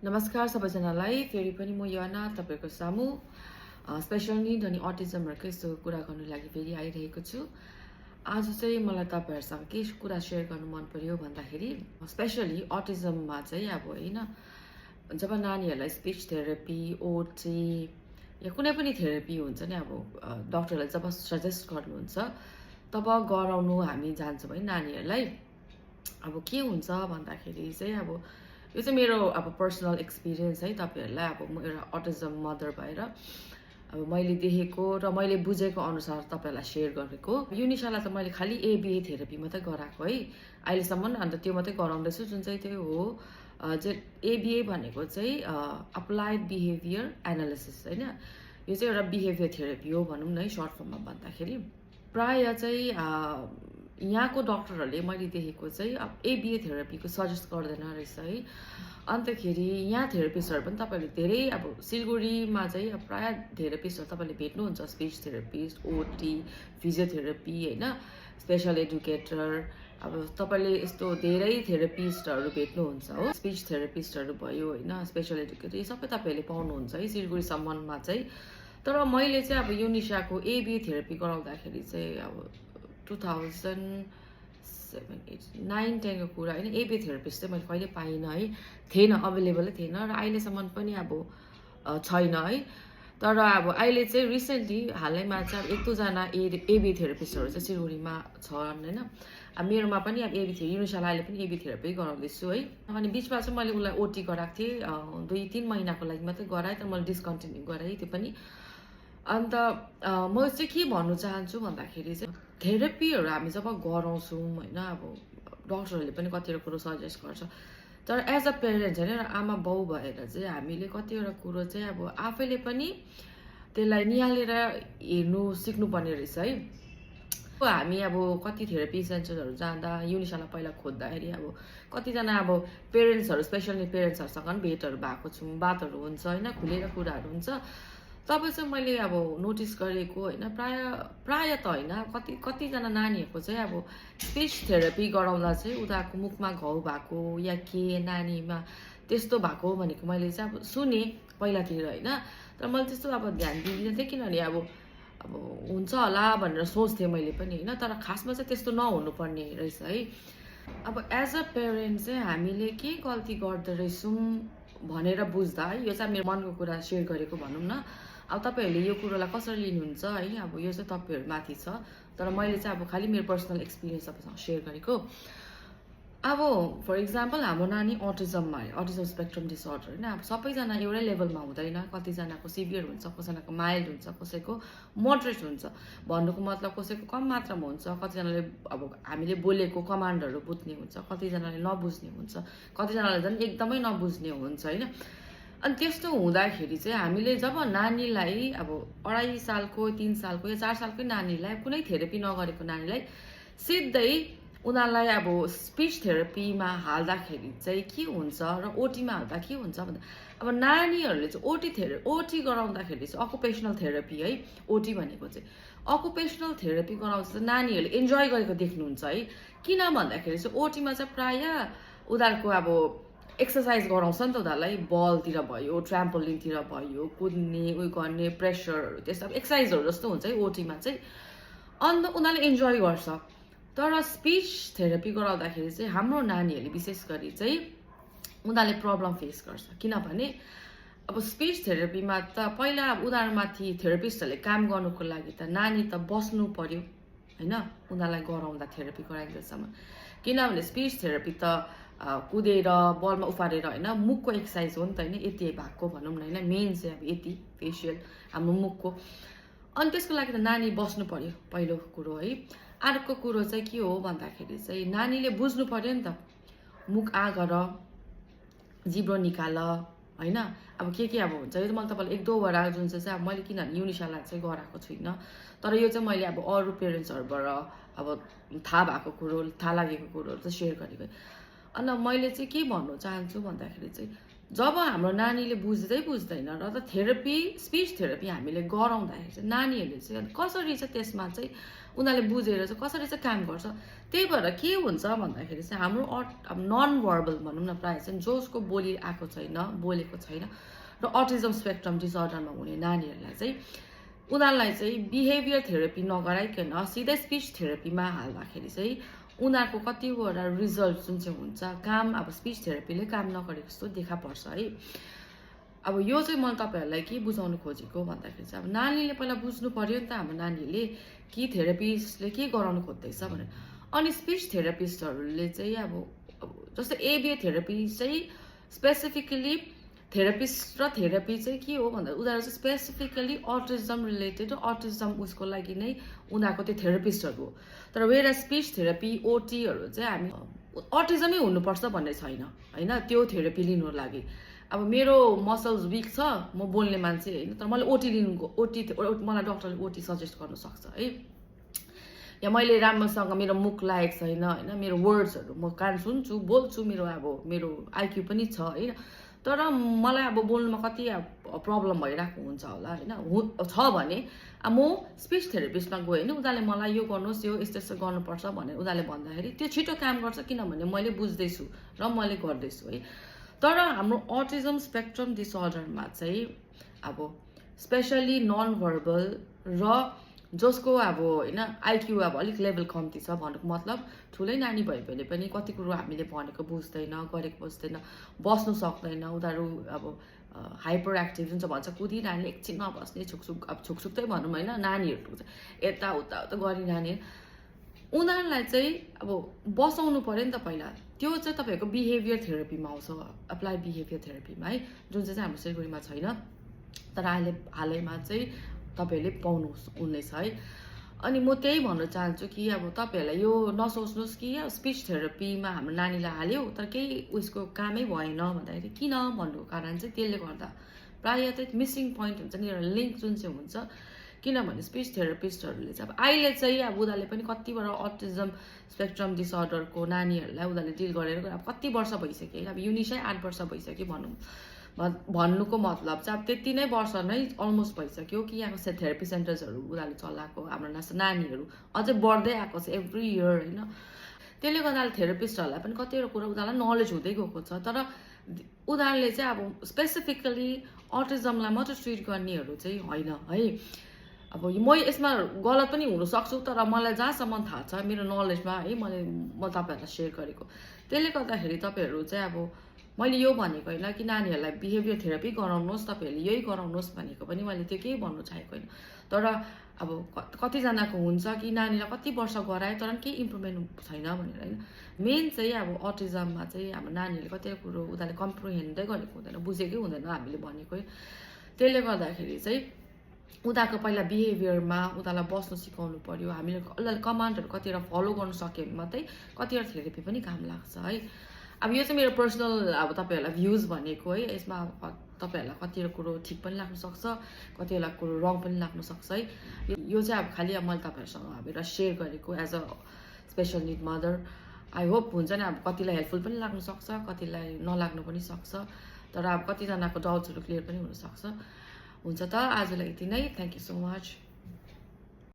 नमस्कार सबैजनालाई फेरि पनि म योना तपाईको सामु स्पेशल निड अनि अटिजमहरुको यस्तो कुरा गर्नु लागि फेरि आइरहेको छु। आज चाहिँ मलाई तपाईहरुसँग के कुरा शेयर गर्नु मन पर्यो भन्दाखेरि स्पेशली अटिजममा चाहिँ अब हैन जब नानीहरुलाई स्पीच थेरेपी ओटी या कुनै पनि थेरेपी हुन्छ नि अब डाक्टरले जब सजेस्ट गर्नुहुन्छ तब गराउनु हामी जान्छौँ है नानीहरुलाई। अब के हुन्छ भन्दाखेरि चाहिँ अब यो चाहिँ मेरो अब पर्सनल एक्सपिरियन्स है तपाईहरुलाई अब म एउटा अटिजम मदर भएर अब मैले देखेको र मैले बुझेको अनुसार तपाईहरुलाई शेयर गरेको। युनिशालाई त मैले खाली एबीए थेरेपी मात्रै गराएको है अहिलेसम्म, अन्त त्यो मात्रै गराउँदैछु जुन चाहिँ त्यो हो जे एबीए भनेको चाहिँ अप्लाइड बिहेभियर एनालिसिस हैन। यो चाहिँ एउटा बिहेभियर थेरेपी हो भनौं न है सर्ट फर्ममा भन्दाखेरि। प्राय चाहिँ यहाँको डाक्टरहरूले मैले देखेको चाहिँ अब एबीए थेरेपीको सजेस्ट गर्दैन रहेछ है। अन्तखेरि यहाँ थेरेपिस्टहरु पनि तपाईले धेरै अब सिलगढीमा चाहिँ प्राय थेरेपिस्टहरु तपाईले भेट्नुहुन्छ, स्पीच थेरेपिस्ट, ओटी, फिजियोथेरापी हैन, स्पेशल एजुकेटर, अब तपाईले यस्तो धेरै थेरेपिस्टहरु भेट्नुहुन्छ हो। स्पीच थेरेपिस्टहरु भयो हैन, स्पेशल एजुकेटर, यो सबै तपाईले पाउनुहुन्छ है सिलगढी सम्ममा चाहिँ। तर मैले चाहिँ अब युनिशाको एबीए थेरेपी गराउँदाखेरि चाहिँ अब 2007-8-9-10 को कुरा हैन, एबीए थेरेपिस्ट चाहिँ मैले कहिले पाइन है, थिएन, अवेलेबलै थिएन र अहिलेसम्म पनि अब छैन है। तर अब अहिले चाहिँ रिसेन्टली हालैमा चाहिँ एक दुई जना एबीए थेरेपिस्टहरु चाहिँ सिलगढीमा छन् हैन। अब मेरोमा पनि अब एबीए युनिशालाई अहिले पनि एबीए थेरेपी गराउँदैछु है। अनि बीचमा चाहिँ मैले उलाई ओटी गराएको थिएँ 2-3 महिनाको लागि मात्रै गराएँ, तर मैले डिस्कन्टिन्यू गराएँ त्यो पनि। अन्त म चाहिँ के भन्नु चाहन्छु भन्दाखेरि चाहिँ थेरेपीहरु हामी जब गराउँछौं हैन, अब डाक्टरहरूले पनि कतिवटा कुरो सजेस्ट गर्छ, तर एज अ पेरेन्ट्स हैन आमा बाउ भएर चाहिँ हामीले कतिवटा कुरो चाहिँ अब आफैले पनि त्यसलाई निहालेर हेर्नु सिक्नुपर्ने रहेछ है। हामी अब कति थेरेपी सेन्टरहरु जाँदा युनिशालाई पहिला खोज्दाखेरि अब कतिजना अब पेरेन्ट्सहरु स्पेशली पेरेन्ट्सहरुसँग भेटहरु भएको छौं, बातहरु हुन्छ हैन, खुलेर कुराहरु हुन्छ। तब चाहिँ मैले अब नोटिस गरेको हैन, प्राय त हैन, कतिजना नानीहरुको चाहिँ अब स्पीच थेरेपी गराउँदा चाहिँ उनीहरुको मुखमा घाउ भएको या के नानीमा त्यस्तो भएको भनेको मैले चाहिँ अब सुने पहिलातिर हैन। तर मैले त्यस्तो अब ध्यान दिदिनँ थिएँ, किनभने अब हुन्छ होला भनेर सोच्थेँ मैले पनि हैन। तर खासमा चाहिँ त्यस्तो नहुनु पर्ने रहेछ है। अब एज अ पेरेन्ट चाहिँ हामीले के गल्ती गर्दै रहेछौं भनेर बुझ्दा है, यो चाहिँ मेरो मनको कुरा शेयर गरेको भनौं न। अब तपाईहरुले यो कुरोलाई कसरी लिनुहुन्छ है, अब यो चाहिँ तपाईहरु माथि छ, तर मैले चाहिँ अब खाली मेरो पर्सनल एक्सपिरियन्स तपाईसँग शेयर गरेको। अब फर एक्जाम्पल हाम्रो नानी अटिजममा अटिजम स्पेक्ट्रम डिसअर्डर हैन, अब सबैजना एउटै लेभलमा हुँदैन, कतिजनाको सिभियर हुन्छ, कसैजनाको माइल्ड हुन्छ, कसैको मोडरेट हुन्छ। भन्नुको मतलब कसैको कम मात्रामा हुन्छ, कतिजनाले अब हामीले बोलेको कमान्डहरु बुझ्ने हुन्छ, कतिजनाले नबुझ्ने हुन्छ, कतिजनाले झन् एकदमै नबुझ्ने हुन्छ हैन। अनि त्यस्तो हुँदाखेरि चाहिँ हामीले जब नानीलाई अब 2.5 सालको 3 सालको या 4 सालकै नानीलाई कुनै थेरेपी नगरेको नानीलाई सिधै उनीहरुलाई अब स्पीच थेरेपीमा हाल्दाखेरि चाहिँ के हुन्छ र ओटीमा हाल्दा के हुन्छ भन्दा अब नानीहरुले चाहिँ ओटी गराउँदाखेरि चाहिँ अकुपेशनल थेरेपी है, ओटी भनेको चाहिँ अकुपेशनल थेरेपी गराउँदा चाहिँ नानीहरुले एन्जॉय गरेको देख्नुहुन्छ है। किन भन्दाखेरि चाहिँ ओटीमा चाहिँ प्राय उनीहरुको अब एक्सरसाइज गराउँछ नि त उनीहरुलाई, बलतिर भयो, ट्राम्पोलिनतिर भयो, कुद्ने उयो गर्ने, प्रेसरहरु त्यस्तो एक्सरसाइजहरु जस्तो हुन्छ है ओटीमा चाहिँ। अन्त उनीहरुले एन्जॉय गर्छ। तर स्पीच थेरेपी गराउँदाखेरि चाहिँ हाम्रो नानीहरुले विशेष गरी चाहिँ उनीहरुले प्रब्लम फेस गर्छ। किनभने अब स्पीच थेरेपीमा त पहिला उनीहरुमाथि थेरेपिस्टहरुले काम गर्नुको लागि त नानी त बस्नु पर्यो हैन, उनीहरुलाई गराउँदा थेरेपी गराइन्जेलसम्म। किनभने स्पीच थेरेपी त कुदेर बलमा उफारेर हैन, मुखको एक्सरसाइज हो नि त हैन, यति भएको भनौं न हैन, मेन चाहिँ अब यति फेशियल हाम्रो मुखको। अनि त्यसको लागि त नानी बस्नु पर्यो पहिलो कुरो है। अर्को कुरो चाहिँ के हो भन्दाखेरि चाहिँ नानीले बुझ्नु पर्यो नि त, मुख आ गर, जिब्रो निकाल हैन। अब के अब हुन्छ, यो त मैले तपाईलाई 1-2 वटा जुन चाहिँ अब मैले किनभने युनिशालाई चाहिँ गराएको छुइनँ, तर यो चाहिँ मैले अब अरु पेरेन्ट्सहरुबाट अब थाहा भएको कुरो, थाहा लागेको कुरोहरु चाहिँ शेयर गरेको। अनि मैले चाहिँ के भन्नु चाहन्छु भन्दाखेरि चाहिँ जब हाम्रो नानीले बुझ्दैन र त स्पिच थेरापी हामीले गराउँदाखेरि चाहिँ नानीहरूले चाहिँ कसरी चाहिँ त्यसमा चाहिँ उनीहरूले बुझेर चाहिँ कसरी चाहिँ काम गर्छ त्यही भएर के हुन्छ भन्दाखेरि चाहिँ हाम्रो नन भर्बल भनौँ न प्रायः चाहिँ जसको बोलेको छैन र अटिजम स्पेक्ट्रम डिसअर्डरमा हुने नानीहरूलाई चाहिँ उनीहरूलाई चाहिँ बिहेभियर थेरापी नगराइकन सिधै स्पिच थेरापीमा हाल्दाखेरि चाहिँ उनीहरूको कतिवटा रिजल्ट जुन चाहिँ हुन्छ काम अब स्पिच थेरापीले काम नगरेको जस्तो देखा पर्छ है। अब यो चाहिँ मैले तपाईँहरूलाई के बुझाउनु खोजेको भन्दाखेरि चाहिँ अब नानीले पहिला बुझ्नु पर्यो नि त हाम्रो नानीले कि थेरापिस्टले के गराउनु खोज्दैछ भनेर। अनि स्पिच थेरापिस्टहरूले चाहिँ अब जस्तै एबिए थेरापी चाहिँ स्पेसिफिकली थेरापिस्ट र थेरापी चाहिँ के हो भन्दा उनीहरू चाहिँ स्पेसिफिकली अटिजम रिलेटेड अटिजम उसको लागि नै उनीहरूको त्यो थेरापिस्टहरू हो। तर वेयर स्पिच थेरापी ओटीहरू चाहिँ हामी अटिजमै हुनुपर्छ भन्ने छैन होइन त्यो थेरापी लिनुको लागि। अब मेरो मसल्स विक छ म बोल्ने मान्छे होइन तर मैले ओटी मलाई डक्टरले ओटी सजेस्ट गर्नु सक्छ है। या मैले राम्रोसँग मेरो मुख लागेको छैन होइन मेरो वर्ड्सहरू म कान सुन्छु बोल्छु मेरो आइक्यू पनि छ होइन तर मलाई अब बोल्नुमा कति प्रब्लम भइरहेको हुन्छ होला होइन छ भने म स्पिच थेरापिस्टमा गएँ होइन उनीहरूले मलाई यो गर्नुहोस् यो यस्तो गर्नुपर्छ भनेर उनीहरूले भन्दाखेरि त्यो छिटो काम गर्छ किनभने मैले बुझ्दैछु र मैले गर्दैछु है। तर हाम्रो अटिजम स्पेक्ट्रम डिसअर्डरमा चाहिँ अब स्पेसली नन भर्बल र जसको अब होइन आइक्यू अब अलिक लेभल कम्ती छ भन्नुको मतलब ठुलै नानी भए भने पनि कति कुरो हामीले भनेको बुझ्दैन गरेको बुझ्दैन बस्नु सक्दैन उनीहरू अब हाइपर एक्टिभ जुन चाहिँ भन्छ कुदिरहने एकछिन नबस्ने छुकछुक्तै भनौँ होइन नानीहरू यताउता गरी नानी उनीहरूलाई चाहिँ अब बसाउनु पर्यो नि त पहिला त्यो चाहिँ तपाईँहरूको बिहेभियर थेरापीमा आउँछ एप्लाई बिहेभियर थेरापीमा है जुन चाहिँ हाम्रो सिलगढीमा छैन तर हालैमा चाहिँ तपाईँहरूले पाउनु हुनेछ है। अनि म त्यही भन्न चाहन्छु कि अब तपाईँहरूलाई यो नसोच्नुहोस् कि स्पिच थेरापीमा हाम्रो नानीलाई हाल्यो तर केही उसको कामै भएन भन्दाखेरि किन भन्नुको कारण चाहिँ त्यसले गर्दा प्रायः चाहिँ मिसिङ पोइन्ट हुन्छ नि एउटा लिङ्क जुन चाहिँ हुन्छ किनभने स्पिच थेरापिस्टहरूले चाहिँ अब अहिले चाहिँ अब उनीहरूले पनि कतिवटा अटिजम स्पेक्ट्रम डिसअर्डरको नानीहरूलाई उनीहरूले डिल गरेर अब कति वर्ष भइसक्यो अब युनिसै 8 वर्ष भइसक्यो भन्नुको मतलब चाहिँ अब त्यति नै वर्ष नै अलमोस्ट भइसक्यो कि यहाँको थेरापी सेन्टर्सहरू उनीहरूले चलाएको हाम्रो नानीहरू अझै बढ्दै आएको छ एभ्री इयर होइन त्यसले गर्दा थेरापिस्टहरूलाई पनि कतिवटा कुरा उनीहरूलाई नलेज हुँदै गएको छ तर उनीहरूले चाहिँ अब स्पेसिफिकली अटिजमलाई मात्रै ट्रिट गर्नेहरू चाहिँ होइन है। अब म यसमा गलत पनि हुनसक्छु तर मलाई जहाँसम्म थाहा छ मेरो नलेजमा है म तपाईँहरूलाई सेयर गरेको त्यसले गर्दाखेरि तपाईँहरू चाहिँ अब मैले यो भनेको होइन कि नानीहरूलाई बिहेभियर थेरापी गराउनुहोस् तपाईँहरूले यही गराउनुहोस् भनेको पनि मैले त्यो केही भन्नु चाहेको होइन तर अब कतिजनाको हुन्छ कि नानीलाई कति वर्ष गरायो तर केही इम्प्रुभमेन्ट छैन भनेर होइन। मेन चाहिँ अब अटिजममा चाहिँ हाम्रो नानीहरूले कतिवटा कुरो उनीहरूले कम्प्रिहेन्डै गरेको हुँदैन बुझेकै हुँदैन हामीले भनेको त्यसले गर्दाखेरि चाहिँ उनीहरूको पहिला बिहेभियरमा उनीहरूलाई बस्नु सिकाउनु पर्यो हामीले उनीहरूले कमान्डहरू कतिवटा फलो गर्नु सक्यो भने मात्रै कतिवटा थेरापी पनि काम लाग्छ है। अब यो चाहिँ मेरो पर्सनल अब तपाईँहरूलाई भ्युज भनेको है यसमा तपाईँहरूलाई कतिवटा कुरो ठिक पनि लाग्न सक्छ कतिवटा कुरो रङ पनि लाग्न सक्छ है। यो चाहिँ अब खालि अब मैले तपाईँहरूसँग अब एउटा सेयर गरेको as a special need mother I hope हुन्छ नि अब कतिलाई हेल्पफुल पनि लाग्न सक्छ कतिलाई नलाग्नु पनि सक्छ तर अब कतिजनाको डाउट्सहरू क्लियर पनि हुनसक्छ। हुन्छ त आजलाई यति नै थ्याङ्क यू सो मच।